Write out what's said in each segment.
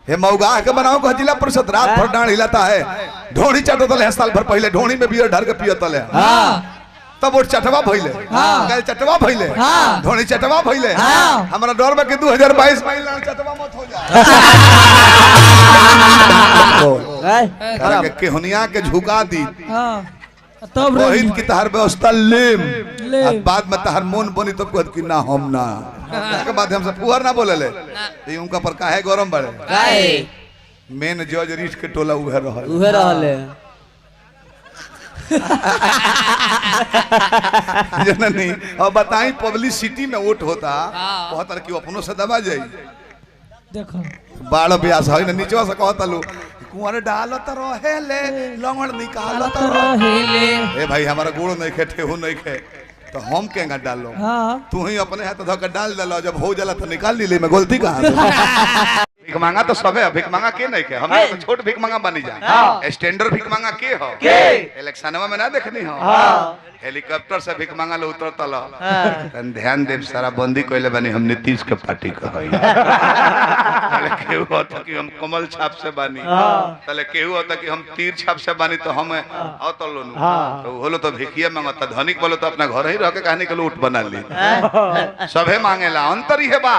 हे मौगा के बनाओ को जिला परिषद रात भर डांड हिलाता है, ढोणी चाटो तले साल भर पहले ढोणी में बियर ढर के पियो तले। तब वो चटवा भइले, गल चटवा भइले, ढोणी चटवा भइले। हमारा डर में कि 2022 में चटवा मत हो जाए। केहुनिया के झुका दी तब रोहित की तहर व्यवस्था लेम बाद में तहर मोन बनी तो कहत कि ना हम ना के माध्यम से पुहर ना बोले ले ये उनका पर काहे गरम बड़े काहे मेन जज रीच के टोला उहे रहले जननी। अब बताई पब्लिसिटी में वोट होता बहुत तरह की अपनों से दबा जाई। देखो बाड़ ब्यास है ना नीचवा से कहता लो कुंवर डालो तो रहेले लंगड़ निकालो तो रहेले। ए भाई हमारा गुड़ नहीं खे ठेहू नहीं खे तो हम केंगा डालो तू ही अपने हाथ धोकर डाल दलो जब हो जाला तो निकाल ली ले। मैं गलती कहां से भिख मांगा तो सब है, भिख मांगा के नहीं के हम तो छोट भिख मांगा बनी जाए। स्टैंडर्ड भिख मांगा के हो इलेक्शनवा में ना देखनी हो हेलीकॉप्टर से भिख मांगा लो उतरता लो तन ध्यान देव सारा बंदी कइले बनी हम नीतीश के पार्टी का है। तले केहू होता कि हम कमल छाप से बानी, तले केहू होता कि हम तीर छाप से बानी तो हम आवतल लोनु तो होलो तो भिखिया मांगता धनिक बोलो तो अपना घर ही रह के कहानी के लूट बना ली। सभे मांगेला अंतर ही है बा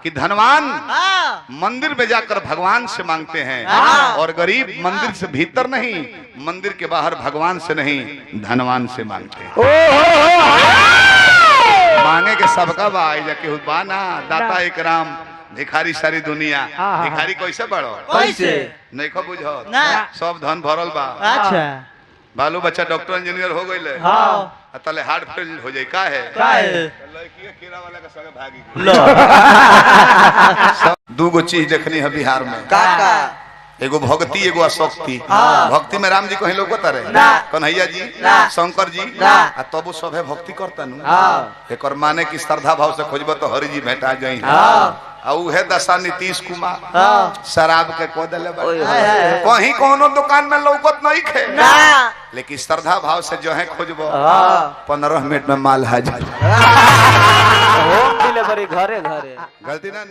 कि धनवान मंदिर में जाकर भगवान से मांगते हैं और गरीब मंदिर से भीतर नहीं मंदिर के बाहर भगवान से नहीं धनवान से मांगते हैं। मांगे के सबका बाई जाके बाना दाता एक राम भिखारी सारी दुनिया। भिखारी कैसे बड़ो कैसे नहीं खो बुझो सब धन भरल बा। अच्छा बालू बच्चा डॉक्टर इंजीनियर हो गइले तले हार्ट फेल हो जाए का है लड़की कीड़ा वाला के संगे भागी दू गो चीज देखनी है बिहार में काका एगो भक्ति एगो अशक्ति। भक्ति में राम जी कहीं लोग कन्हैया जी शंकर जी आ तबो सभे भक्ति करता नु एक माने की श्रद्धा भाव से खोजब तो हरि जी भेटा जाई उहे दशा नीतीश कुमार शराब के को दले कहीं कोनो दुकान में लौकत नहीं खे लेकिन श्रद्धा भाव से जो है खोजबो 15 मिनट में माल हाजिर हो डिलीवरी घरे घरे गलती ना।